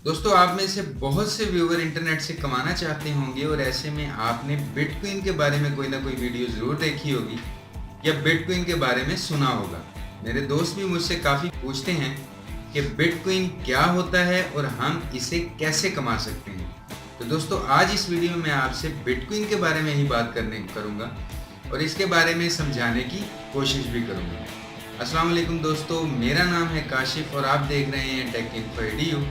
दोस्तों, आप में से बहुत से व्यूअर इंटरनेट से कमाना चाहते होंगे और ऐसे में आपने बिटकॉइन के बारे में कोई ना कोई वीडियो ज़रूर देखी होगी या बिटकॉइन के बारे में सुना होगा। मेरे दोस्त भी मुझसे काफ़ी पूछते हैं कि बिटकॉइन क्या होता है और हम इसे कैसे कमा सकते हैं। तो दोस्तों, आज इस वीडियो में मैं आपसे बिटकॉइन के बारे में ही बात करूँगा और इसके बारे में समझाने की कोशिश भी करूँगा। अस्सलाम वालेकुम दोस्तों, मेरा नाम है काशिफ और आप देख रहे हैं टेक इन्फो एडीयू।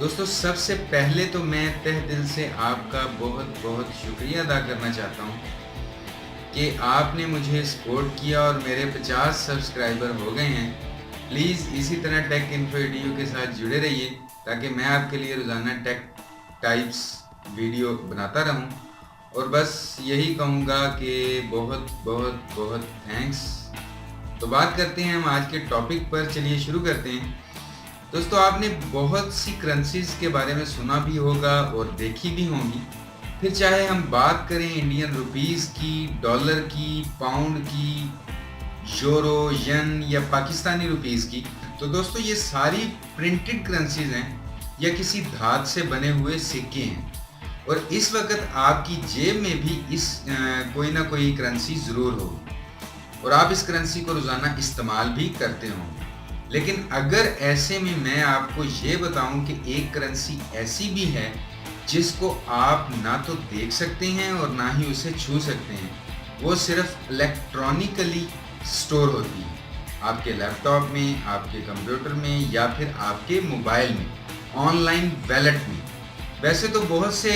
दोस्तों, सबसे पहले तो मैं तहे दिल से आपका बहुत बहुत शुक्रिया अदा करना चाहता हूँ कि आपने मुझे सपोर्ट किया और मेरे 50 सब्सक्राइबर हो गए हैं। प्लीज़ इसी तरह टेक इन्फो एडीयू के साथ जुड़े रहिए ताकि मैं आपके लिए रोज़ाना टेक टाइप्स वीडियो बनाता रहूँ। और बस यही कहूँगा कि बहुत बहुत बहुत थैंक्स। तो बात करते हैं हम आज के टॉपिक पर। चलिए शुरू करते हैं। दोस्तों, आपने बहुत सी करेंसीज के बारे में सुना भी होगा और देखी भी होंगी। फिर चाहे हम बात करें इंडियन रुपीस की, डॉलर की, पाउंड की, यूरो, येन या पाकिस्तानी रुपीस की, तो दोस्तों ये सारी प्रिंटेड करेंसीज हैं या किसी धात से बने हुए सिक्के हैं और इस वक्त आपकी जेब में भी कोई ना कोई करेंसी ज़रूर होगी और आप इस करेंसी को रोज़ाना इस्तेमाल भी करते होंगे। लेकिन अगर ऐसे में मैं आपको ये बताऊं कि एक करेंसी ऐसी भी है जिसको आप ना तो देख सकते हैं और ना ही उसे छू सकते हैं, वो सिर्फ इलेक्ट्रॉनिकली स्टोर होती है आपके लैपटॉप में, आपके कंप्यूटर में या फिर आपके मोबाइल में, ऑनलाइन वैलेट में। वैसे तो बहुत से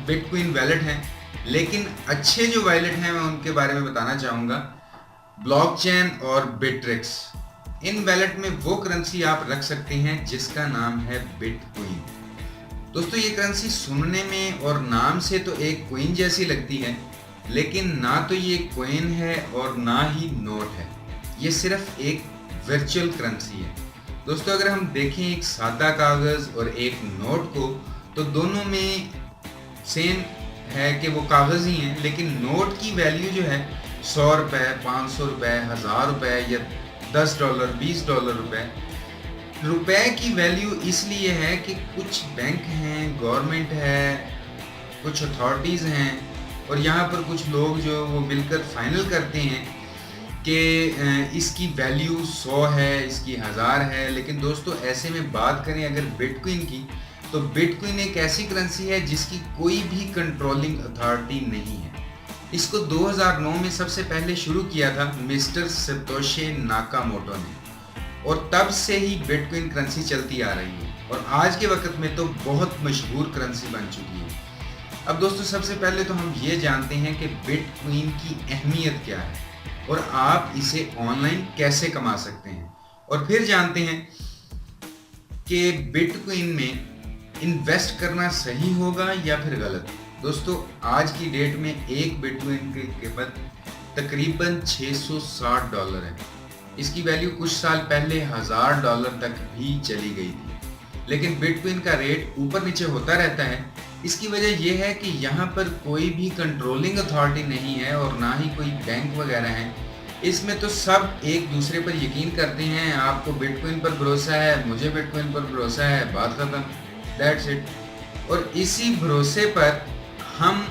बिटकॉइन वैलेट हैं, लेकिन अच्छे जो वैलेट हैं मैं उनके बारे में बताना चाहूँगा, ब्लॉकचेन और बिटरेक्स। इन वैलेट में वो करेंसी आप रख सकते हैं जिसका नाम है बिटकॉइन। दोस्तों, ये करेंसी सुनने में और नाम से तो एक कॉइन जैसी लगती है, लेकिन ना तो ये कॉइन है और ना ही नोट है। ये सिर्फ एक वर्चुअल करेंसी है। दोस्तों, अगर हम देखें एक सादा कागज़ और एक नोट को, तो दोनों में सेम है कि वो कागज़ ही हैं, लेकिन नोट की वैल्यू जो है 100 रुपये, 500 रुपये, 1000 रुपये या $10, $20 रुपए की वैल्यू इसलिए है कि कुछ बैंक हैं, गवर्नमेंट है, कुछ अथॉरिटीज़ हैं और यहाँ पर कुछ लोग जो वो मिलकर फाइनल करते हैं कि इसकी वैल्यू 100 है, इसकी 1000 है। लेकिन दोस्तों, ऐसे में बात करें अगर बिटकॉइन की, तो बिटकॉइन एक ऐसी करेंसी है जिसकी कोई भी कंट्रोलिंग अथॉरिटी नहीं है। इसको 2009 में सबसे पहले शुरू किया था मिस्टर सतोशी नाकामोटो ने और तब से ही बिटकॉइन करेंसी चलती आ रही है और आज के वक्त में तो बहुत मशहूर करेंसी बन चुकी है। अब दोस्तों, सबसे पहले तो हम ये जानते हैं कि बिटकॉइन की अहमियत क्या है और आप इसे ऑनलाइन कैसे कमा सकते हैं, और फिर जानते हैं कि बिटकॉइन में इन्वेस्ट करना सही होगा या फिर गलत। दोस्तों, आज की डेट में एक बिटकॉइन की कीमत तकरीबन $660 है। इसकी वैल्यू कुछ साल पहले $1000 तक भी चली गई थी, लेकिन बिटकॉइन का रेट ऊपर नीचे होता रहता है। इसकी वजह यह है कि यहाँ पर कोई भी कंट्रोलिंग अथॉरिटी नहीं है और ना ही कोई बैंक वगैरह है। इसमें तो सब एक दूसरे पर यकीन करते हैं। आपको बिटकॉइन पर भरोसा है, मुझे बिटकॉइन पर भरोसा है, बात खत्म, दैट्स इट। और इसी भरोसे पर हम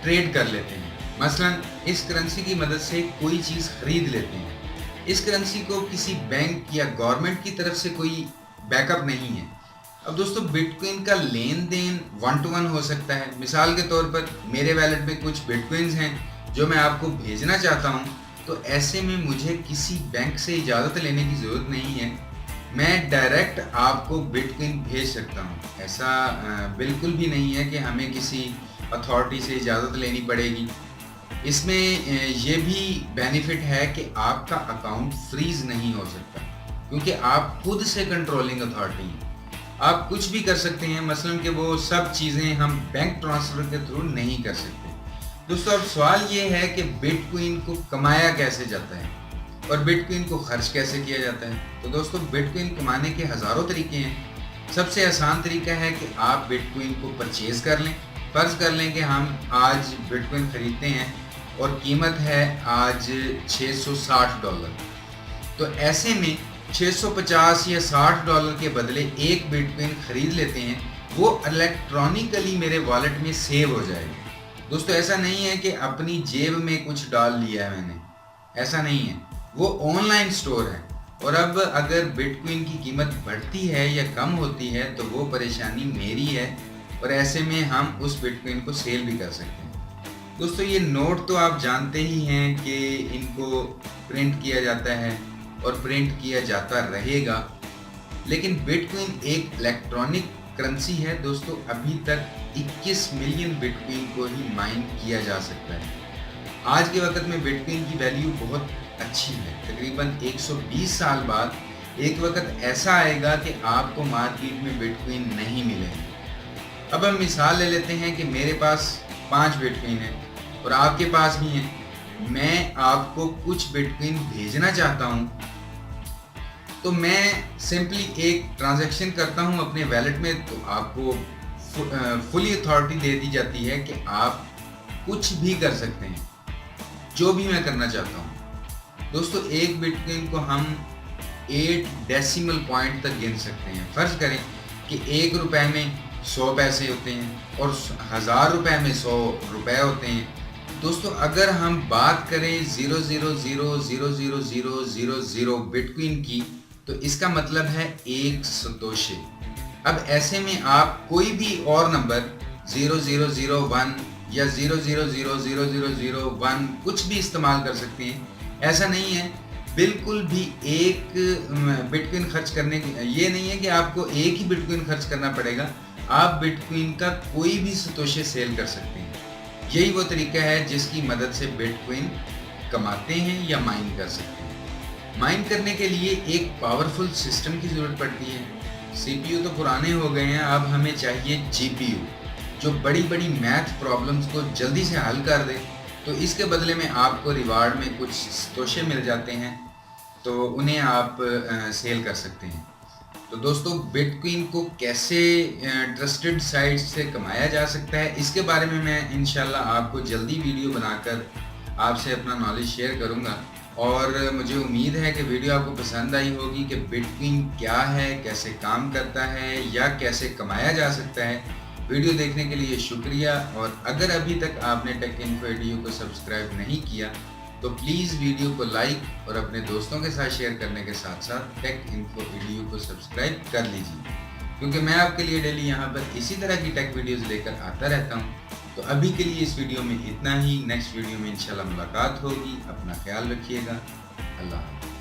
ट्रेड कर लेते हैं। मसलन इस करेंसी की मदद से कोई चीज़ खरीद लेते हैं। इस करेंसी को किसी बैंक या गवर्नमेंट की तरफ से कोई बैकअप नहीं है। अब दोस्तों, बिटकॉइन का लेन देन 1 to 1 हो सकता है। मिसाल के तौर पर मेरे वैलेट में कुछ बिटकॉइंस हैं जो मैं आपको भेजना चाहता हूं, तो ऐसे में मुझे किसी बैंक से इजाज़त लेने की ज़रूरत नहीं है। मैं डायरेक्ट आपको बिटकॉइन भेज सकता हूं। ऐसा बिल्कुल भी नहीं है कि हमें किसी अथॉरिटी से इजाज़त लेनी पड़ेगी। इसमें ये भी बेनिफिट है कि आपका अकाउंट फ्रीज नहीं हो सकता क्योंकि आप खुद से कंट्रोलिंग अथॉरिटी हैं। आप कुछ भी कर सकते हैं, मसलन कि वो सब चीज़ें हम बैंक ट्रांसफ़र के थ्रू नहीं कर सकते। दोस्तों, अब सवाल ये है कि बिटकॉइन को कमाया कैसे जाता है और बिटकॉइन को खर्च कैसे किया जाता है। तो दोस्तों, बिटकॉइन कमाने के हज़ारों तरीके हैं। सबसे आसान तरीका है कि आप बिटकॉइन को परचेज़ कर लें। फ़र्ज़ कर लें कि हम आज बिटकॉइन ख़रीदते हैं और कीमत है आज $660। तो ऐसे में $650 या $60 के बदले एक बिटकॉइन खरीद लेते हैं, वो इलेक्ट्रॉनिकली मेरे वॉलेट में सेव हो जाएगा। दोस्तों ऐसा नहीं है कि अपनी जेब में कुछ डाल लिया है मैंने, ऐसा नहीं है, वो ऑनलाइन स्टोर है। और अब अगर बिटकॉइन की कीमत बढ़ती है या कम होती है तो वो परेशानी मेरी है, और ऐसे में हम उस बिटकॉइन को सेल भी कर सकते हैं। दोस्तों ये नोट तो आप जानते ही हैं कि इनको प्रिंट किया जाता है और प्रिंट किया जाता रहेगा, लेकिन बिटकॉइन एक इलेक्ट्रॉनिक करेंसी है। दोस्तों अभी तक 21 मिलियन बिटकॉइन को ही माइन किया जा सकता है। आज के वक्त में बिटकॉइन की वैल्यू बहुत अच्छी है। तकरीबन 120 साल बाद एक वक्त ऐसा आएगा कि आपको मार्केट में बिटकॉइन नहीं मिलेंगे। अब हम मिसाल ले लेते हैं कि मेरे पास 5 बिटकॉइन है और आपके पास भी है। मैं आपको कुछ बिटकॉइन भेजना चाहता हूं, तो मैं सिंपली एक ट्रांजैक्शन करता हूं अपने वैलेट में, तो आपको फुली अथॉरिटी दे दी जाती है कि आप कुछ भी कर सकते हैं, जो भी मैं करना चाहता हूं। दोस्तों एक बिटकॉइन को हम 8 डेसिमल पॉइंट तक गिन सकते हैं। फर्ज करें कि 1 रुपए में 100 पैसे होते हैं और 1000 रुपए में 100 रुपए होते हैं। दोस्तों अगर हम बात करें 0.0000000 बिटकॉइन की, तो इसका मतलब है 1 सतोशे। अब ऐसे में आप कोई भी और नंबर 0001 या 0.0000001 कुछ भी इस्तेमाल कर सकते हैं। ऐसा नहीं है बिल्कुल भी एक बिटकॉइन खर्च करने की, ये नहीं है कि आपको एक ही बिटकॉइन खर्च करना पड़ेगा। आप बिटकॉइन का कोई भी सतोशे सेल कर सकते हैं। यही वो तरीका है जिसकी मदद से बिटकॉइन कमाते हैं या माइन कर सकते हैं। माइन करने के लिए एक पावरफुल सिस्टम की ज़रूरत पड़ती है। सीपीयू तो पुराने हो गए हैं, अब हमें चाहिए जीपीयू, जो बड़ी बड़ी मैथ प्रॉब्लम्स को जल्दी से हल कर दे। तो इसके बदले में आपको रिवार्ड में कुछ सतोशे मिल जाते हैं, तो उन्हें आप सेल कर सकते हैं। तो दोस्तों बिटकॉइन को कैसे ट्रस्टेड साइट से कमाया जा सकता है, इसके बारे में मैं इंशाल्लाह आपको जल्दी वीडियो बनाकर आपसे अपना नॉलेज शेयर करूंगा। और मुझे उम्मीद है कि वीडियो आपको पसंद आई होगी कि बिटकॉइन क्या है, कैसे काम करता है या कैसे कमाया जा सकता है। वीडियो देखने के लिए शुक्रिया, और अगर अभी तक आपने टेक इन्फो वीडियो को सब्सक्राइब नहीं किया तो प्लीज़ वीडियो को लाइक और अपने दोस्तों के साथ शेयर करने के साथ साथ टेक इन्फो वीडियो को सब्सक्राइब कर लीजिए, क्योंकि मैं आपके लिए डेली यहाँ पर इसी तरह की टेक वीडियोज़ लेकर आता रहता हूँ। तो अभी के लिए इस वीडियो में इतना ही। नेक्स्ट वीडियो में इंशाल्लाह मुलाकात होगी। अपना ख्याल रखिएगा। अल्लाह हाफ़िज़।